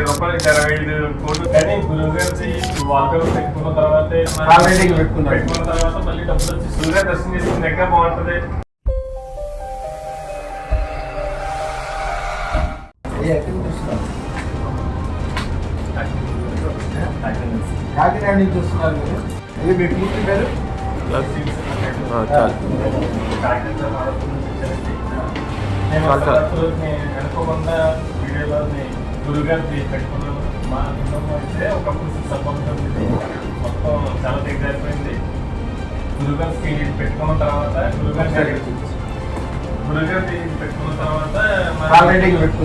రూపాయలు 25 కోట్లు. కానీ గురువు గారి వాల్పేపర్ పెట్టుకున్న తర్వాత పెట్టుకున్న తర్వాత మళ్ళీ డబ్బులు వచ్చి సూర్య దర్శనం చేసుకుని ఎక్కడ బాగుంటది. కాకినాడ నుంచి వస్తున్నారు మీరు. ఇది మీ పూర్తి పేరు? అనుకోకుండా వీడియోలో గురుగారిని పెట్టుకున్నాను. మా కుటుంబం అయితే ఒకప్పుడు 6 మొత్తం చాలా దగ్గర అయిపోయింది. గురుగారికి పెట్టుకున్న తర్వాత గురుగారి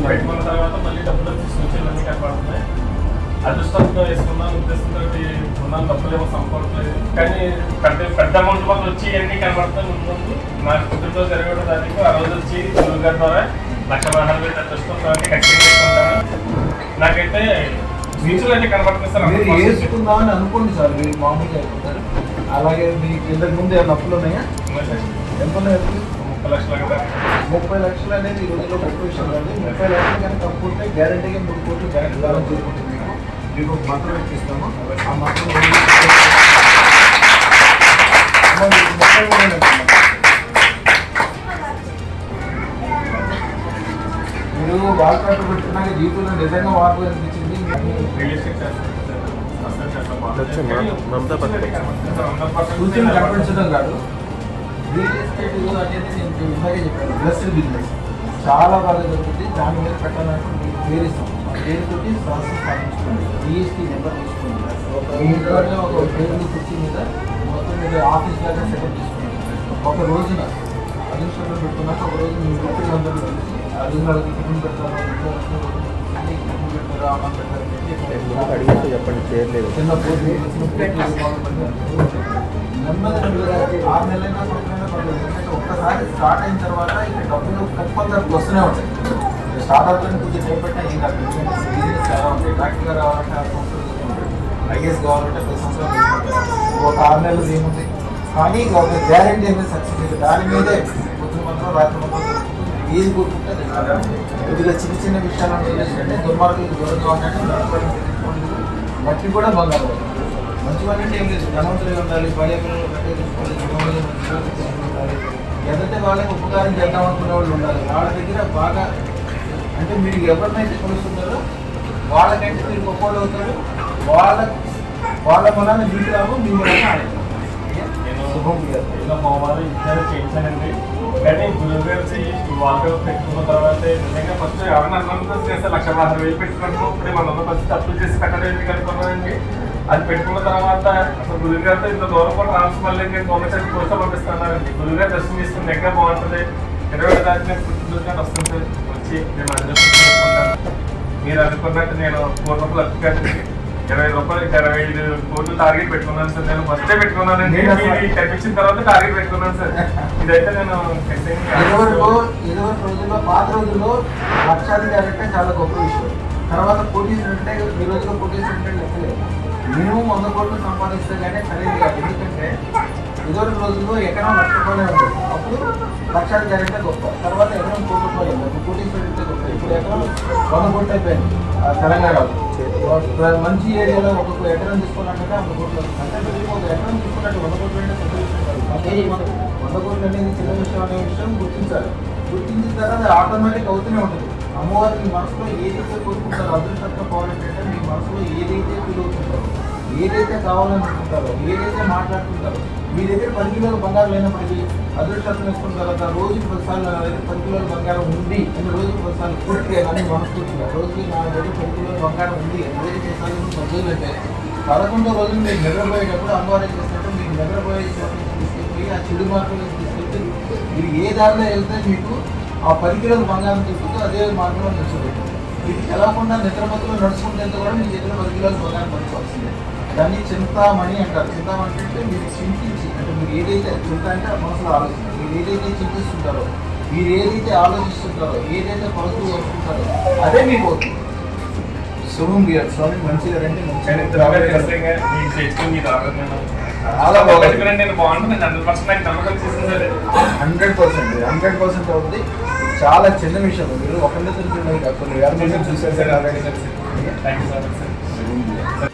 పెట్టుకున్న తర్వాత మళ్ళీ డబ్బులు వచ్చి సూచనలన్నీ కనపడుతున్నాయి. అదృష్టంతో వేసుకున్నాను, ఉద్దేశంతో ఉన్నాను, డబ్బులేమో సంపడలేదు. కానీ పెద్ద అమౌంట్ వల్ల వచ్చి అన్ని కనపడతాయి. ముందు నా కుటుంబంతో జరిగే దానికి ఆ రోజు వచ్చి గురువు గారి ద్వారా 1,40,000 అదృష్టం కాబట్టి ఖచ్చితంగా చేసుకుంటాను. నాకైతే ఫ్యూచర్ అయితే కనపడుతుంది సార్. మీరు వేసుకుందామని అనుకోండి సార్, మీరు మామూలుగా అయిపోతారు. అలాగే మీకు ఇంతకు ముందు ఏమైనా అప్పులు ఉన్నాయా? ఎంత ఉన్నాయి? 30 లక్షలు కదా. 30 లక్షలు అనేది ఈ రోజుల్లో గొప్ప విషయం కాదు. 30 లక్షలు కనుక అప్పు ఉంటే గ్యారెంటీగా 3 కోట్లు బ్యాంక్ బ్యాలెన్స్ చేసుకుంటుంది. మీకు ఒక మంత్రం ఇప్పిస్తాము. ఆ మంత్రం మీరు వాల్పేపర్ పెట్టుకున్నాక జీవితంలో నిజంగా వార్పు అనిపించింది. సూచన కనిపించడం కాదు, రియల్ ఎస్టేట్ అనేది నేను ఇందాకే చెప్పాను, బ్లెస్డ్ బిజినెస్ చాలా బాగా జరుగుతుంది. దాని మీద పెట్టాలంటే మీకు పేరు ఇస్తాం. ఆ పేరుతోటి సంస్థ స్థాపించుకోండి. జిఎస్టీ నెంబర్ తీసుకోండి. మీ ఇంట్లోనే ఒక టేబుల్ కుర్చీ మీద మొత్తం మీద ఆఫీస్ లాగా సెటప్ చేసుకోండి. ఒక రోజున అదృష్టంలో పెట్టుకున్నాక ఒక రోజు మీ ఇంట్లో అందరూ కలిసి అధికారులకి టిఫిన్ పెట్టారు, పెట్టారు, అన్నం పెట్టారు, చెప్పండి చేయలేదు. చిన్న పోటీ నెమ్మదిగా 6 నెలలైనా సంవత్సరాలైనా పర్లేదు. ఎందుకంటే ఒక్కసారి స్టార్ట్ అయిన తర్వాత ఇక్కడ డబ్బులు కంపల్సరీ వస్తూనే ఉంటాయి. స్టార్ట్ అవుతుంది కొద్దిగా టైం పెట్టినా ఏం కాదు. బిజినెస్ చాలా ఉంటాయి. డాక్టర్గా రావాలంటే 6 సంవత్సరాలు ఉంటాయి. ఐఏఎస్ కావాలంటే 10 సంవత్సరాలు ఒక 6 నెలలు ఏముంది. కానీ ఒక గ్యారెంటీ అనేది సక్సెస్ అయితే దాని మీదే పొద్దున మాత్రం రాత్రి మాత్రం ఏది కోరుకుంటే కొద్దిగా చిన్న చిన్న విషయాలు అంటే దుర్మార్గులకు దూరంగా ఉండాలి. మట్టి కూడా బంగారు మంచివాళ్ళంటే ఏం లేదు. ధనవంతులు ఉండాలి, భార్య పిల్లలు కట్టేసుకోవాలి, ఉండాలి. ఎదంటే వాళ్ళకి ఉపకారం చేద్దాం అనుకునే వాళ్ళు ఉండాలి. వాళ్ళ దగ్గర బాగా అంటే మీరు ఎవరినైతే కొలుస్తున్నారో వాళ్ళకంటే మీరు గొప్పవాళ్ళు అవుతారు. వాళ్ళ పొలాన్ని మీకు రావు, మీ పొలాన్ని మోమాలు ఇద్దరు చేయించానండి. కానీ గురువు గారి వాల్పేపర్ పెట్టుకున్న తర్వాత నిజంగా ఫస్ట్ ఎవరైనా అన్నం చేస్తే 1,60,000 పెట్టుకున్నాను. ఇప్పుడు మన ఫస్ట్ అప్పులు చేసి కట్టడానికి అనుకున్నానండి. అది పెట్టుకున్న తర్వాత అసలు గురువు గారితో ఇంత దూరం కూడా రావచ్చు. మళ్ళీ నేను గవర్నమెంట్ కోసం పంపిస్తున్నానండి. గురువు గారు దర్శనం తీసుకుని ఎక్కడ బాగుంటుంది. 20 తారీఖు పుట్టినరోజు వస్తుంది. వచ్చి నేను అడ్జస్ట్ చేసుకుంటాను. మీరు అనుకున్నట్టు నేను 4 రూపాయలు అప్పు కట్టి 20 రూపాయలు 25 కోట్లు టార్గెట్ పెట్టుకున్నాను సార్. నేను ఫస్టే పెట్టుకున్నానండి. కనిపించిన తర్వాత టార్గెట్ పెట్టుకున్నాను సార్. ఇదైతే నేను 20 రోజుల్లో పాత రోజుల్లో లక్షాధికారి అంటే చాలా గొప్ప విషయం. తర్వాత కోటీసులు అంటే ఈ రోజుల్లో కోటీసులు అంటే లెక్కలేదు. మినిమం 100 కోట్లు సంపాదిస్తే కానీ ఖరీదు కాదు. ఎందుకంటే ఇదివరకు రోజుల్లో ఎకరం 1,00,000 రూపాయలే ఉంటుంది. అప్పుడు లక్షాధికారి అంటే గొప్ప. తర్వాత ఎకరం 1 కోటి రూపాయలు, కోటీసులు అంటే గొప్ప. ఇప్పుడు ఎకరం 100 కోట్లు అయిపోయింది తెలంగాణలో. మంచి ఏరియాలో ఒక్కొక్క ఎకరం తీసుకున్నట్టు 100 కోట్లు అంటే ఒక ఎకరం తీసుకున్నట్టు 100 కోట్లు అంటే పెద్ద విషయం కాదు. 100 కోట్లు అనేది చిన్న విషయం అనే విషయం గుర్తించాలి. గుర్తించిన తర్వాత ఆటోమేటిక్ అవుతూనే ఉంటుంది. అమ్మవారు మీ మనసులో ఏదైతే కోరుకుంటారో, అదృష్టంగా పోవాలంటే మీ మనసులో ఏదైతే ఫీల్ అవుతుంటారో, ఏదైతే కావాలనుకుంటారో, ఏదైతే మాట్లాడుతుంటారో, మీ దగ్గర 10 కిలోల బంగారం లేనప్పటికీ అదృష్టం వేసుకున్న తర్వాత రోజుకి 10 సార్లు నా దగ్గర 10 కిలోల బంగారం ఉంది అని రోజుకి 10 సార్లు పూర్తిగా కానీ మనస్ఫూర్తిగా రోజుకి నా దగ్గర 10 కిలోల బంగారం ఉంది అని రోజుకి 10 సార్లు 10 రోజులు అంటే 11వ రోజు మీరు నిద్రపోయేటప్పుడు అమ్మవారు ఏం చేసినట్టు మీకు నిద్రపోయే తీసుకెళ్ళి ఆ చెడు మార్పులు తీసుకెళ్తే మీరు ఏ దారిలో వెళ్తే మీకు ఆ 10 కిలోల బంగారం చెప్పుతూ అదే మార్గంలో నిలిచిపోయింది. మీకు తెలవకుండా నిద్రమతులు నడుచుకుంటే కూడా మీ దగ్గర 10 కిలోల బంగారం పట్టుకోవాల్సిందే. దాన్ని చింతామణి అంటారు. చింతామణి అంటే మీరు చింతించి అంటే మీరు ఏదైతే చింత అంటే మనసులో ఆలోచిస్తారు. మీరు ఏదైతే చింతిస్తుంటారో, మీరు ఏదైతే ఆలోచిస్తుంటారో, ఏదైతే కొలతలు వస్తుంటారో అదే మీకు అవుతుంది. శుభం గారు స్వామి మంచిగా రండి. చాలా బాగుంది. 100% అవుతుంది. చాలా చిన్న విషయం. మీరు ఒకరిద్దరు చూడండి, కొన్ని వేల మంది చూసారు sir. Thank you so much sir.